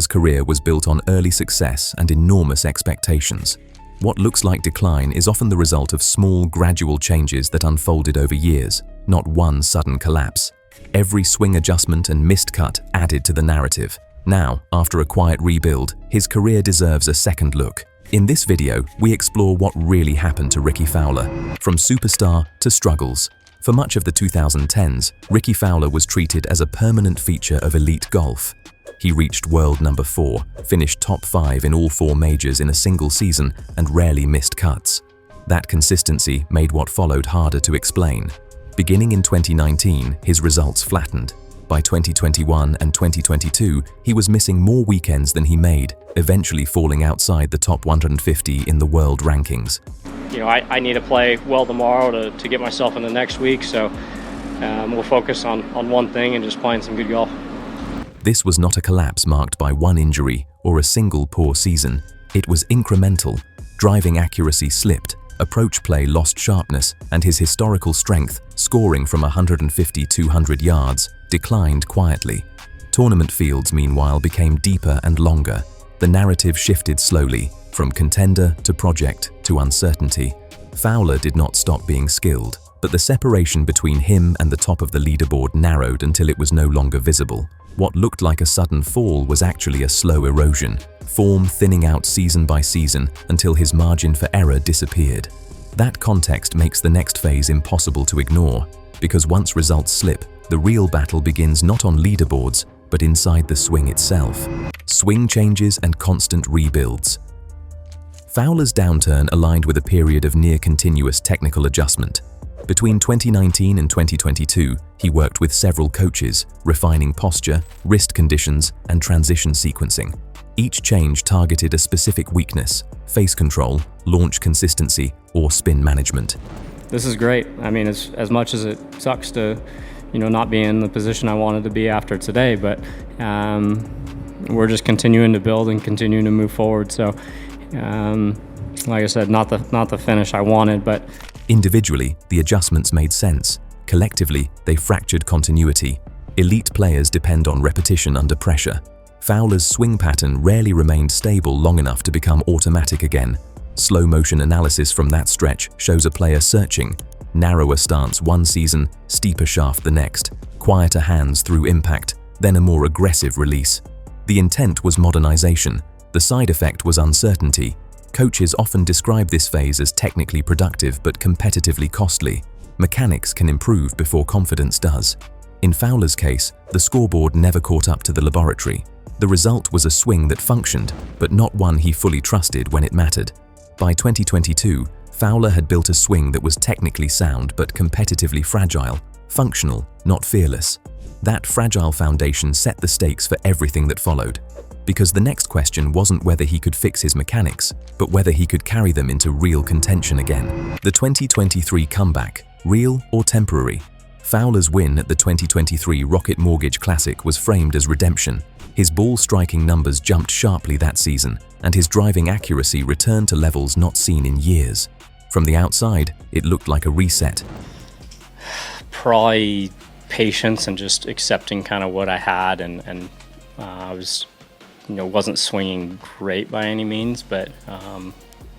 Fowler's career was built on early success and enormous expectations. What looks like decline is often the result of small, gradual changes that unfolded over years, not one sudden collapse. Every swing adjustment and missed cut added to the narrative. Now, after a quiet rebuild, his career deserves a second look. In this video, we explore what really happened to Rickie Fowler, from superstar to struggles. For much of the 2010s, Rickie Fowler was treated as a permanent feature of elite golf. He reached world number 4, finished top 5 in all 4 majors in a single season, and rarely missed cuts. That consistency made what followed harder to explain. Beginning in 2019, his results flattened. By 2021 and 2022, he was missing more weekends than he made, eventually falling outside the top 150 in the world rankings. I need to play well tomorrow to get myself in the next week, so we'll focus on one thing and just playing some good golf. This was not a collapse marked by one injury or a single poor season. It was incremental. Driving accuracy slipped, approach play lost sharpness, and his historical strength, scoring from 150-200 yards, declined quietly. Tournament fields, meanwhile, became deeper and longer. The narrative shifted slowly, from contender to project to uncertainty. Fowler did not stop being skilled, but the separation between him and the top of the leaderboard narrowed until it was no longer visible. What looked like a sudden fall was actually a slow erosion, form thinning out season by season until his margin for error disappeared. That context makes the next phase impossible to ignore, because once results slip, the real battle begins not on leaderboards, but inside the swing itself. Swing changes and constant rebuilds. Fowler's downturn aligned with a period of near-continuous technical adjustment. Between 2019 and 2022, he worked with several coaches, refining posture, wrist conditions, and transition sequencing. Each change targeted a specific weakness: face control, launch consistency, or spin management. This is great. I mean, as much as it sucks to, not be in the position I wanted to be after today, but we're just continuing to build and continuing to move forward. So, like I said, not the finish I wanted, but individually, the adjustments made sense. Collectively, they fractured continuity. Elite players depend on repetition under pressure. Fowler's swing pattern rarely remained stable long enough to become automatic again. Slow motion analysis from that stretch shows a player searching. Narrower stance one season, steeper shaft the next, quieter hands through impact, then a more aggressive release. The intent was modernization. The side effect was uncertainty. Coaches often describe this phase as technically productive but competitively costly. Mechanics can improve before confidence does. In Fowler's case, the scoreboard never caught up to the laboratory. The result was a swing that functioned, but not one he fully trusted when it mattered. By 2022, Fowler had built a swing that was technically sound but competitively fragile, functional, not fearless. That fragile foundation set the stakes for everything that followed. Because the next question wasn't whether he could fix his mechanics, but whether he could carry them into real contention again. The 2023 comeback, real or temporary? Fowler's win at the 2023 Rocket Mortgage Classic was framed as redemption. His ball striking numbers jumped sharply that season, and his driving accuracy returned to levels not seen in years. From the outside, it looked like a reset. Probably patience and just accepting kind of what I had, and I was wasn't swinging great by any means, but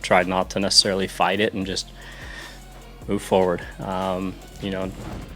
tried not to necessarily fight it and just move forward.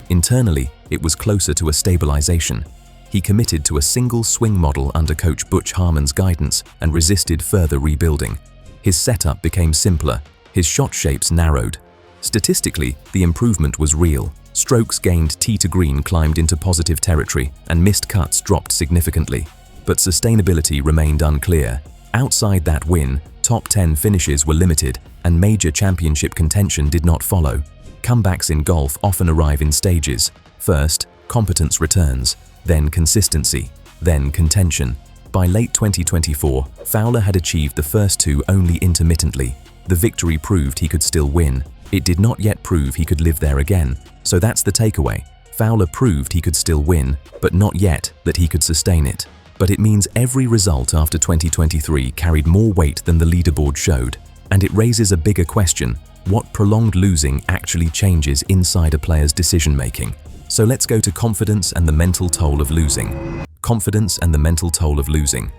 Internally, it was closer to a stabilization. He committed to a single swing model under Coach Butch Harmon's guidance and resisted further rebuilding. His setup became simpler, his shot shapes narrowed. Statistically, the improvement was real. Strokes gained tee to green climbed into positive territory, and missed cuts dropped significantly. But sustainability remained unclear. Outside that win, top 10 finishes were limited, and major championship contention did not follow. Comebacks in golf often arrive in stages. First, competence returns, then consistency, then contention. By late 2024, Fowler had achieved the first two only intermittently. The victory proved he could still win. It did not yet prove he could live there again. So that's the takeaway. Fowler proved he could still win, but not yet that he could sustain it. But it means every result after 2023 carried more weight than the leaderboard showed. And it raises a bigger question: what prolonged losing actually changes inside a player's decision-making? So let's go to confidence and the mental toll of losing. Confidence and the mental toll of losing.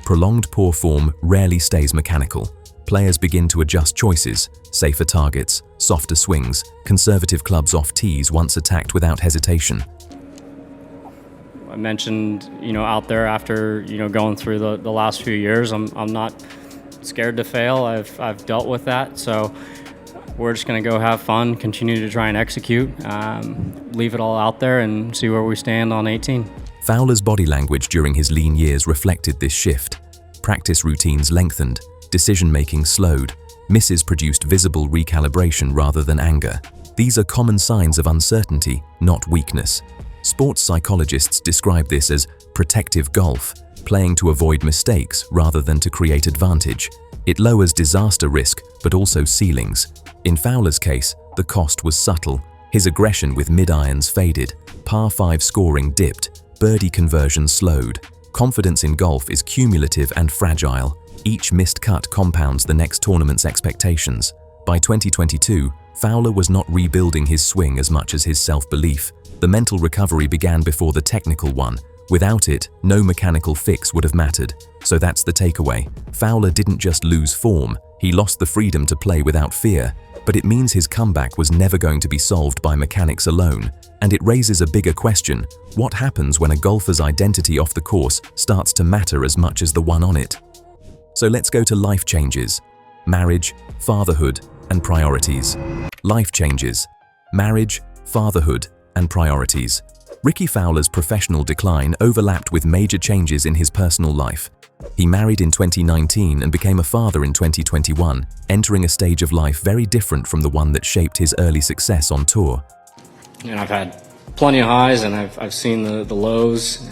Prolonged poor form rarely stays mechanical. Players begin to adjust choices, safer targets, softer swings, conservative clubs off tees once attacked without hesitation. I mentioned, out there after, going through the last few years, I'm not scared to fail. I've dealt with that. So we're just going to go have fun, continue to try and execute, leave it all out there and see where we stand on 18. Fowler's body language during his lean years reflected this shift. Practice routines lengthened, decision-making slowed, misses produced visible recalibration rather than anger. These are common signs of uncertainty, not weakness. Sports psychologists describe this as protective golf, playing to avoid mistakes rather than to create advantage. It lowers disaster risk, but also ceilings. In Fowler's case, the cost was subtle. His aggression with mid-irons faded, par 5 scoring dipped, birdie conversion slowed. Confidence in golf is cumulative and fragile. Each missed cut compounds the next tournament's expectations. By 2022, Fowler was not rebuilding his swing as much as his self-belief. The mental recovery began before the technical one. Without it, no mechanical fix would have mattered. So that's the takeaway. Fowler didn't just lose form, he lost the freedom to play without fear. But it means his comeback was never going to be solved by mechanics alone. And it raises a bigger question: what happens when a golfer's identity off the course starts to matter as much as the one on it? So let's go to life changes. Marriage, fatherhood, and priorities. Life changes. Marriage, fatherhood, and priorities. Rickie Fowler's professional decline overlapped with major changes in his personal life. He married in 2019 and became a father in 2021, entering a stage of life very different from the one that shaped his early success on tour. And I've had plenty of highs and I've seen the lows.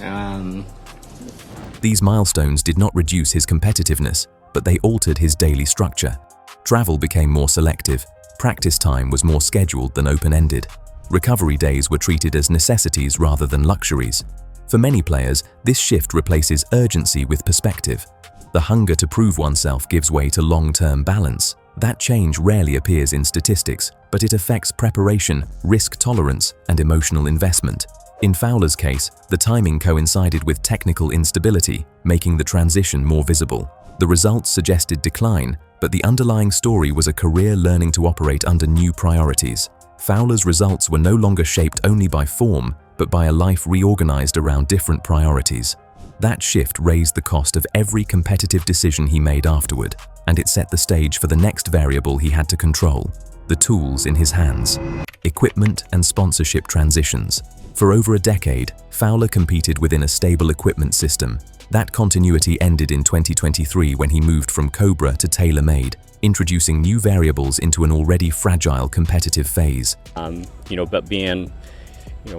These milestones did not reduce his competitiveness, but they altered his daily structure. Travel became more selective. Practice time was more scheduled than open-ended. Recovery days were treated as necessities rather than luxuries. For many players, this shift replaces urgency with perspective. The hunger to prove oneself gives way to long-term balance. That change rarely appears in statistics, but it affects preparation, risk tolerance, and emotional investment. In Fowler's case, the timing coincided with technical instability, making the transition more visible. The results suggested decline, but the underlying story was a career learning to operate under new priorities. Fowler's results were no longer shaped only by form, but by a life reorganized around different priorities. That shift raised the cost of every competitive decision he made afterward, and it set the stage for the next variable he had to control: the tools in his hands. Equipment and sponsorship transitions. For over a decade, Fowler competed within a stable equipment system. That continuity ended in 2023 when he moved from Cobra to TaylorMade, introducing new variables into an already fragile competitive phase. But being,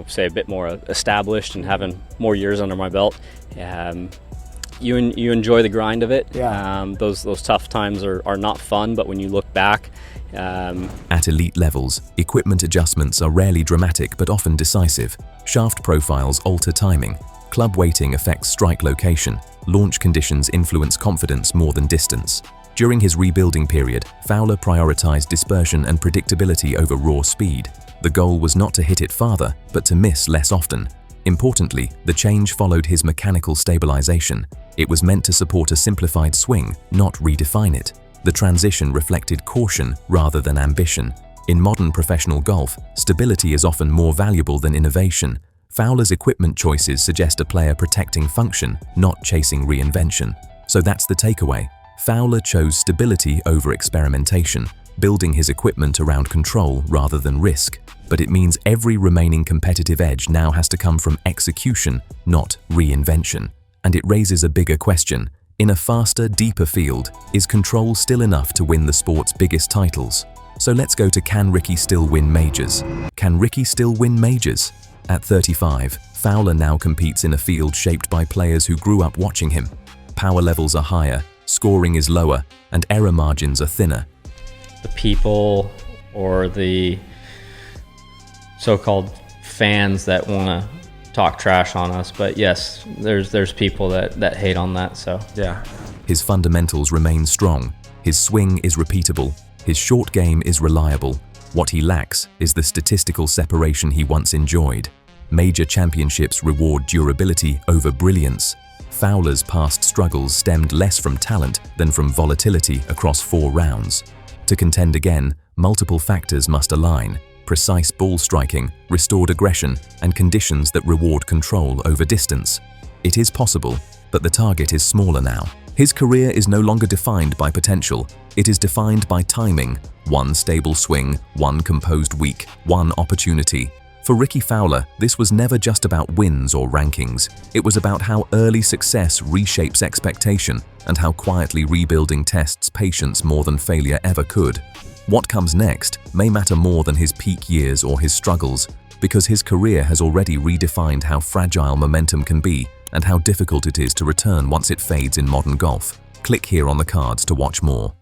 say a bit more established and having more years under my belt, you enjoy the grind of it. Yeah. Those tough times are not fun, but when you look back, At elite levels, equipment adjustments are rarely dramatic but often decisive. Shaft profiles alter timing. Club weighting affects strike location. Launch conditions influence confidence more than distance. During his rebuilding period, Fowler prioritized dispersion and predictability over raw speed. The goal was not to hit it farther, but to miss less often. Importantly, the change followed his mechanical stabilization. It was meant to support a simplified swing, not redefine it. The transition reflected caution rather than ambition. In modern professional golf, stability is often more valuable than innovation. Fowler's equipment choices suggest a player protecting function, not chasing reinvention. So that's the takeaway. Fowler chose stability over experimentation, building his equipment around control rather than risk. But it means every remaining competitive edge now has to come from execution, not reinvention. And it raises a bigger question. In a faster, deeper field, is control still enough to win the sport's biggest titles? So let's go to, can Rickie still win majors? Can Rickie still win majors? At 35, Fowler now competes in a field shaped by players who grew up watching him. Power levels are higher, scoring is lower, and error margins are thinner. the people or the so-called fans that want to talk trash on us, but yes, there's people that hate on that. So Yeah. His fundamentals remain strong. His swing is repeatable. His short game is reliable. What he lacks is the statistical separation he once enjoyed. Major championships reward durability over brilliance. Fowler's past struggles stemmed less from talent than from volatility across 4 rounds. To contend again, multiple factors must align: precise ball striking, restored aggression, and conditions that reward control over distance. It is possible, but the target is smaller now. His career is no longer defined by potential. It is defined by timing: one stable swing, one composed week, one opportunity. For Rickie Fowler, this was never just about wins or rankings. It was about how early success reshapes expectation and how quietly rebuilding tests patience more than failure ever could. What comes next may matter more than his peak years or his struggles, because his career has already redefined how fragile momentum can be and how difficult it is to return once it fades in modern golf. Click here on the cards to watch more.